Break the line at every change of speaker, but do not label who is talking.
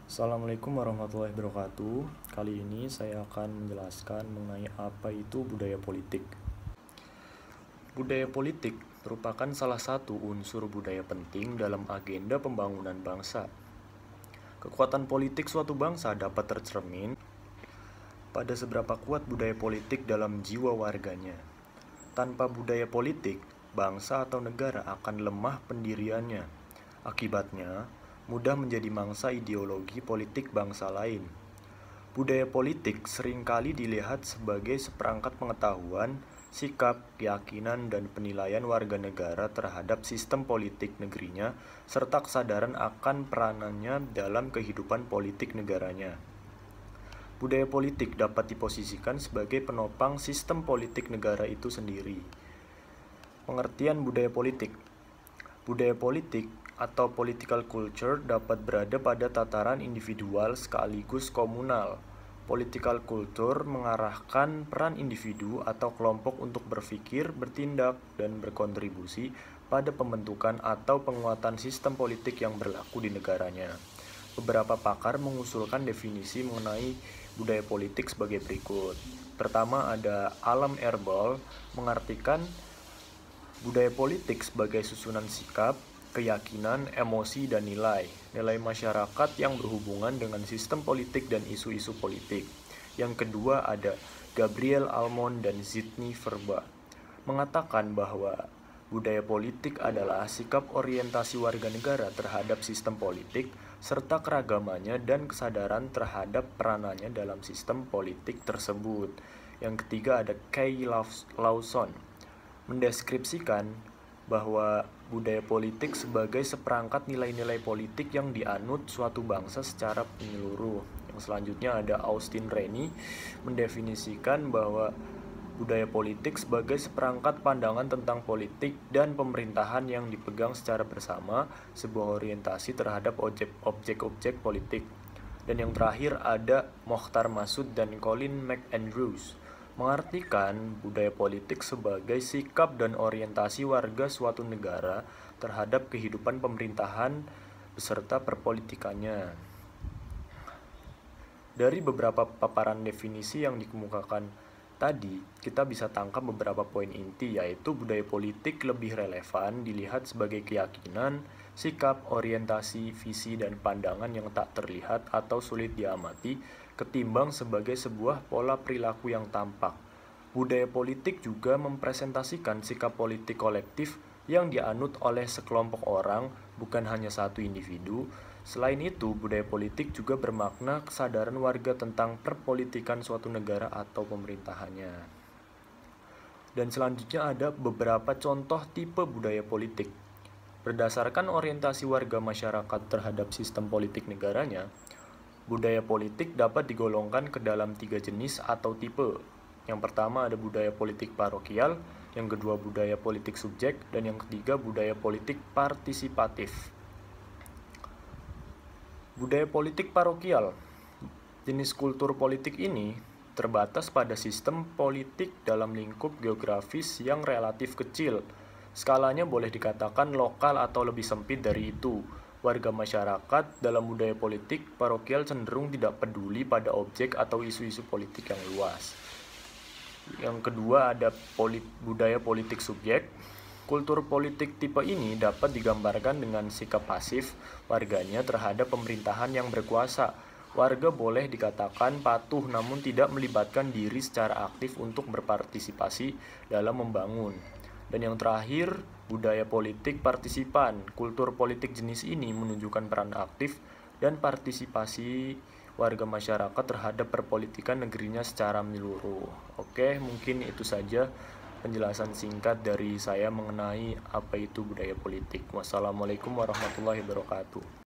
Assalamualaikum warahmatullahi wabarakatuh. Kali ini saya akan menjelaskan mengenai apa itu budaya politik. Budaya politik merupakan salah satu unsur budaya penting dalam agenda pembangunan bangsa. Kekuatan politik suatu bangsa dapat tercermin pada seberapa kuat budaya politik dalam jiwa warganya. Tanpa budaya politik, bangsa atau negara akan lemah pendiriannya. Akibatnya, mudah menjadi mangsa ideologi politik bangsa lain. Budaya politik seringkali dilihat sebagai seperangkat pengetahuan, sikap, keyakinan, dan penilaian warga negara terhadap sistem politik negerinya, serta kesadaran akan peranannya dalam kehidupan politik negaranya. Budaya politik dapat diposisikan sebagai penopang sistem politik negara itu sendiri. Pengertian budaya politik. Budaya politik atau political culture dapat berada pada tataran individual sekaligus komunal. Political culture mengarahkan peran individu atau kelompok untuk berpikir, bertindak, dan berkontribusi pada pembentukan atau penguatan sistem politik yang berlaku di negaranya. Beberapa pakar mengusulkan definisi mengenai budaya politik sebagai berikut. Pertama ada Alam Erbol mengartikan budaya politik sebagai susunan sikap, keyakinan, emosi, dan nilai masyarakat yang berhubungan dengan sistem politik dan isu-isu politik. Yang kedua ada Gabriel Almond dan Zidni Verba mengatakan bahwa budaya politik adalah sikap orientasi warga negara terhadap sistem politik serta keragamannya dan kesadaran terhadap peranannya dalam sistem politik tersebut. Yang ketiga ada Kay Lawson mendeskripsikan bahwa budaya politik sebagai seperangkat nilai-nilai politik yang dianut suatu bangsa secara menyeluruh. Yang selanjutnya ada Austin Rennie mendefinisikan bahwa budaya politik sebagai seperangkat pandangan tentang politik dan pemerintahan yang dipegang secara bersama, sebuah orientasi terhadap objek-objek politik. Dan yang terakhir ada Mokhtar Masud dan Colin McAndrews mengartikan budaya politik sebagai sikap dan orientasi warga suatu negara terhadap kehidupan pemerintahan beserta perpolitikannya. Dari beberapa paparan definisi yang dikemukakan tadi, kita bisa tangkap beberapa poin inti, yaitu budaya politik lebih relevan dilihat sebagai keyakinan, sikap, orientasi, visi, dan pandangan yang tak terlihat atau sulit diamati ketimbang sebagai sebuah pola perilaku yang tampak. Budaya politik juga mempresentasikan sikap politik kolektif yang dianut oleh sekelompok orang, bukan hanya satu individu. Selain itu, budaya politik juga bermakna kesadaran warga tentang perpolitikan suatu negara atau pemerintahannya. Dan selanjutnya ada beberapa contoh tipe budaya politik. Berdasarkan orientasi warga masyarakat terhadap sistem politik negaranya, budaya politik dapat digolongkan ke dalam 3 jenis atau tipe. Yang pertama ada budaya politik parokial, yang kedua budaya politik subjek, dan yang ketiga budaya politik partisipatif. Budaya politik parokial. Jenis kultur politik ini terbatas pada sistem politik dalam lingkup geografis yang relatif kecil. Skalanya boleh dikatakan lokal atau lebih sempit dari itu. Warga masyarakat dalam budaya politik parokial cenderung tidak peduli pada objek atau isu-isu politik yang luas. Yang kedua ada budaya politik subjek. Kultur politik tipe ini dapat digambarkan dengan sikap pasif warganya terhadap pemerintahan yang berkuasa. Warga boleh dikatakan patuh namun tidak melibatkan diri secara aktif untuk berpartisipasi dalam membangun. Dan yang terakhir, budaya politik partisipan. Kultur politik jenis ini menunjukkan peran aktif dan partisipasi warga masyarakat terhadap perpolitikan negerinya secara menyeluruh. Oke, mungkin itu saja penjelasan singkat dari saya mengenai apa itu budaya politik. Wassalamualaikum warahmatullahi wabarakatuh.